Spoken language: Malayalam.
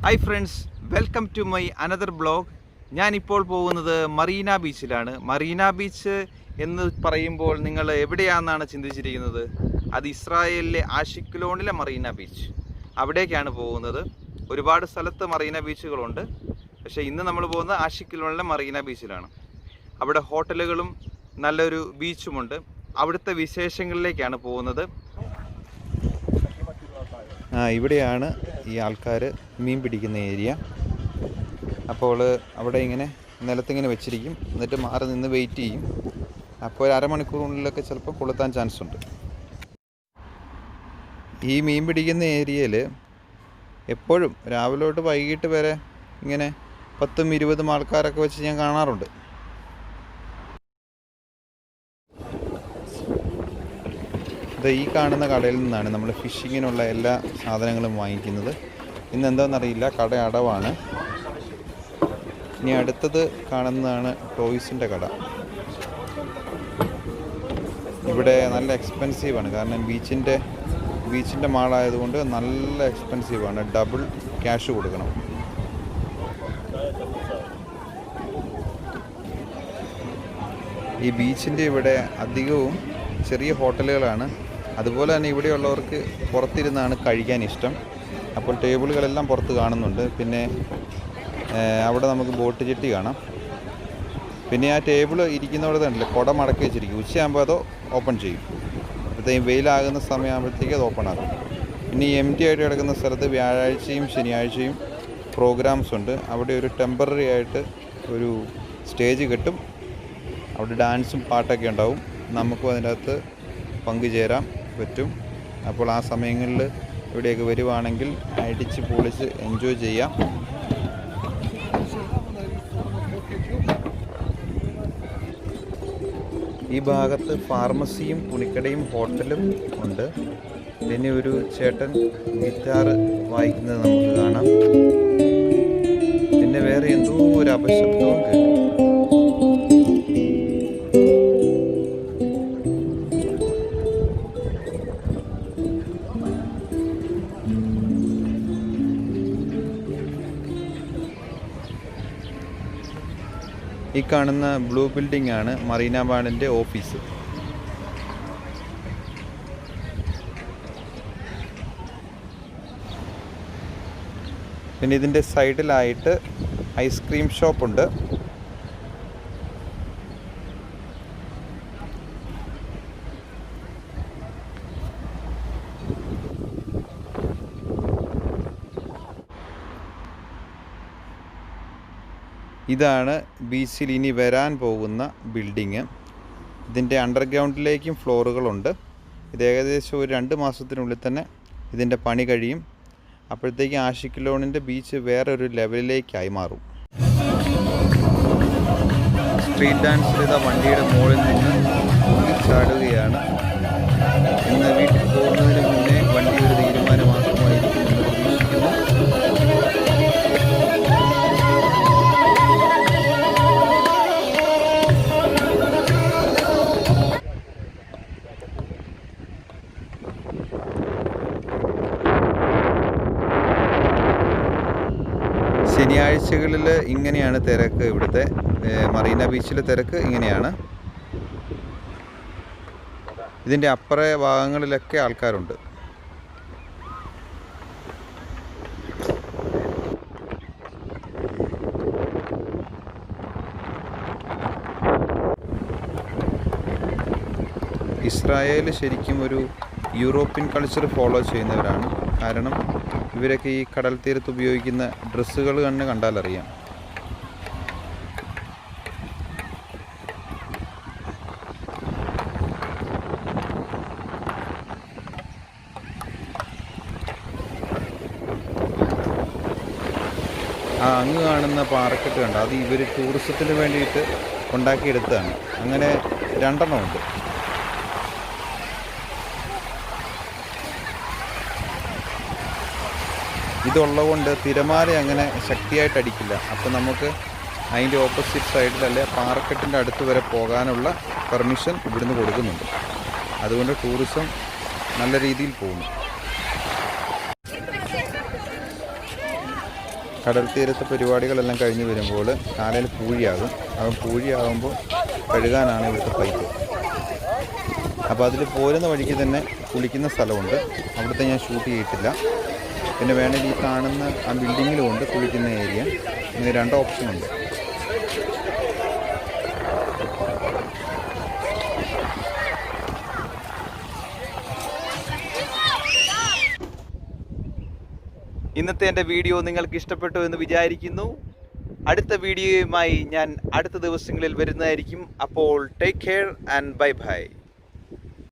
Hi friends, welcome to my another blog. ഞാനിപ്പോൾ പോകുന്നത് മറീന ബീച്ചിലാണ്. മറീന ബീച്ച് എന്ന് പറയുമ്പോൾ നിങ്ങൾ എവിടെയാണെന്നാണ് ചിന്തിച്ചിരിക്കുന്നത്? അത് ഇസ്രായേലിലെ ആഷിക്ലോണിലെ മറീന ബീച്ച്. അവിടേക്കാണ് പോകുന്നത്. ഒരുപാട് സ്ഥലത്ത് മറീന ബീച്ചുകളുണ്ട്, പക്ഷേ ഇന്ന് നമ്മൾ പോകുന്നത് ആഷിക്ലോണിലെ മറീന ബീച്ചിലാണ്. അവിടെ ഹോട്ടലുകളും നല്ലൊരു ബീച്ചുമുണ്ട്. അവിടുത്തെ വിശേഷങ്ങളിലേക്കാണ് പോകുന്നത്. ഇവിടെയാണ് ഈ ആൾക്കാർ മീൻ പിടിക്കുന്ന ഏരിയ. അപ്പോൾ അവിടെ ഇങ്ങനെ നിലത്തിങ്ങനെ വെച്ചിരിക്കും, എന്നിട്ട് മാറി നിന്ന് വെയിറ്റ് ചെയ്യും. അപ്പോൾ ഒരു അരമണിക്കൂറിനുള്ളിലൊക്കെ ചിലപ്പോൾ കൊളുത്താൻ ചാൻസ് ഉണ്ട്. ഈ മീൻ പിടിക്കുന്ന ഏരിയയിൽ എപ്പോഴും രാവിലെ തൊട്ട് വൈകിട്ട് വരെ ഇങ്ങനെ 10-20 ആൾക്കാരൊക്കെ വെച്ച് ഞാൻ കാണാറുണ്ട്. ഈ കാണുന്ന കടയിൽ നിന്നാണ് നമ്മൾ ഫിഷിങ്ങിനുള്ള എല്ലാ സാധനങ്ങളും വാങ്ങിക്കുന്നത്. ഇന്ന് എന്താണെന്നറിയില്ല, കട അടവാണ്. ഇനി അടുത്തത് കാണുന്നതാണ് ടോയ്സിൻ്റെ കട. ഇവിടെ നല്ല എക്സ്പെൻസീവാണ്, കാരണം ബീച്ചിൻ്റെ മാളായതുകൊണ്ട് നല്ല എക്സ്പെൻസീവാണ്. ഡബിൾ ക്യാഷ് കൊടുക്കണം. ഈ ബീച്ചിൻ്റെ ഇവിടെ അധികവും ചെറിയ ഹോട്ടലുകളാണ്. അതുപോലെ തന്നെ ഇവിടെയുള്ളവർക്ക് പുറത്തിരുന്നാണ് കഴിക്കാൻ ഇഷ്ടം. അപ്പോൾ ടേബിളുകളെല്ലാം പുറത്ത് കാണുന്നുണ്ട്. പിന്നെ അവിടെ നമുക്ക് ബോട്ട് ജെട്ടി കാണാം. പിന്നെ ആ ടേബിൾ ഇരിക്കുന്നവിടെ തന്നെ കുട മടക്കി വെച്ചിരിക്കും. ഉച്ചയാകുമ്പോൾ അത് ഓപ്പൺ ചെയ്യും. അപ്പോഴത്തേക്കും വെയിലാകുന്ന സമയമാകുമ്പോഴത്തേക്ക് അത് ഓപ്പൺ ആകും. പിന്നെ എം ടി ആയിട്ട് കിടക്കുന്ന സ്ഥലത്ത് വ്യാഴാഴ്ചയും ശനിയാഴ്ചയും പ്രോഗ്രാംസ് ഉണ്ട്. അവിടെ ഒരു ടെമ്പററി ആയിട്ട് ഒരു സ്റ്റേജ് കെട്ടും. അവിടെ ഡാൻസും പാട്ടൊക്കെ ഉണ്ടാവും. നമുക്കും അതിൻ്റെ അകത്ത് പങ്കുചേരാൻ പറ്റും. അപ്പോൾ ആ സമയങ്ങളിൽ ഇവിടെയൊക്കെ വരുവാണെങ്കിൽ അടിച്ച് പൊളിച്ച് എൻജോയ് ചെയ്യാം. ഈ ഭാഗത്ത് ഫാർമസിയും തുണിക്കടയും ഹോട്ടലും ഉണ്ട്. പിന്നെ ഒരു ചേട്ടൻ ഗിറ്റാർ വായിക്കുന്നത് നമുക്ക് കാണാം. പിന്നെ വേറെ എന്തോ ഒരു അപശബ്ദവും കേട്ടു. ഈ കാണുന്ന ബ്ലൂ ബിൽഡിംഗ് ആണ് മറീന ബാഡിൻ്റെ ഓഫീസ്. പിന്നെ ഇതിൻ്റെ സൈഡിലായിട്ട് ഐസ്ക്രീം ഷോപ്പുണ്ട്. ഇതാണ് ബീച്ചിൽ ഇനി വരാൻ പോകുന്ന ബിൽഡിങ്. ഇതിൻ്റെ അണ്ടർഗ്രൗണ്ടിലേക്കും ഫ്ലോറുകളുണ്ട്. ഇത് ഏകദേശം ഒരു 2 മാസത്തിനുള്ളിൽ തന്നെ ഇതിൻ്റെ പണി കഴിയും. അപ്പോഴത്തേക്കും ആഷിക്ലോണിൻ്റെ ബീച്ച് വേറൊരു ലെവലിലേക്കായി മാറും. സ്ട്രീറ്റ് ഡാൻസിൽ ഇതാ വണ്ടിയുടെ മുകളിൽ നിന്ന് ചാടുകയാണ്. ഇന്ന് വീട്ടിൽ പോകുന്നതിന് മുന്നേ വണ്ടി ഒരു തീരുമാനമാക്കുമായിരിക്കും എന്ന് പ്രതീക്ഷിക്കുന്നു. ശനിയാഴ്ചകളിൽ ഇങ്ങനെയാണ് തിരക്ക്. ഇവിടുത്തെ മറീന ബീച്ചിലെ തിരക്ക് ഇങ്ങനെയാണ്. ഇതിൻ്റെ അപ്പുറ ഭാഗങ്ങളിലൊക്കെ ആൾക്കാരുണ്ട്. ഇസ്രായേൽ ശരിക്കും ഒരു യൂറോപ്യൻ കൾച്ചർ ഫോളോ ചെയ്യുന്നവരാണ്. കാരണം ഇവരൊക്കെ ഈ കടൽ തീരത്ത് ഉപയോഗിക്കുന്ന ഡ്രസ്സുകൾ തന്നെ കണ്ടാലറിയാം. അങ്ങ് കാണുന്ന പാറക്കെട്ട് കണ്ട, അത് ഇവർ ടൂറിസത്തിന് വേണ്ടിയിട്ട് ഉണ്ടാക്കിയെടുത്തതാണ്. അങ്ങനെ 2 ഉണ്ട്. ഇതുള്ളതുകൊണ്ട് തിരമാല അങ്ങനെ ശക്തിയായിട്ട് അടിക്കില്ല. അപ്പോൾ നമുക്ക് അതിൻ്റെ ഓപ്പോസിറ്റ് സൈഡിലല്ലേ പാറക്കെട്ടിൻ്റെ അടുത്ത് വരെ പോകാനുള്ള പെർമിഷൻ ഇവിടുന്ന് കൊടുക്കുന്നുണ്ട്. അതുകൊണ്ട് ടൂറിസം നല്ല രീതിയിൽ പോകുന്നു. കടൽ തീരത്തെ പരിപാടികളെല്ലാം കഴിഞ്ഞ് വരുമ്പോൾ കാലയിൽ പൂഴിയാകും. അപ്പം പൂഴിയാകുമ്പോൾ കഴുകാനാണ് ഇവിടുത്തെ പൈപ്പ്. അപ്പോൾ അതിൽ പോരുന്ന വഴിക്ക് തന്നെ കുളിക്കുന്ന സ്ഥലമുണ്ട്. അവിടുത്തെ ഞാൻ ഷൂട്ട് ചെയ്തിട്ടില്ല. പിന്നെ വേണമെങ്കിൽ ഈ കാണുന്ന ആ ബിൽഡിങ്ങിലുമുണ്ട് കുളിക്കുന്ന ഏരിയ. ഇങ്ങനെ 2 ഓപ്ഷനുണ്ട്. ഇന്നത്തെ എൻ്റെ വീഡിയോ നിങ്ങൾക്ക് ഇഷ്ടപ്പെട്ടു എന്ന് വിചാരിക്കുന്നു. അടുത്ത വീഡിയോയുമായി ഞാൻ അടുത്ത ദിവസങ്ങളിൽ വരുന്നതായിരിക്കും. അപ്പോൾ take care and bye bye.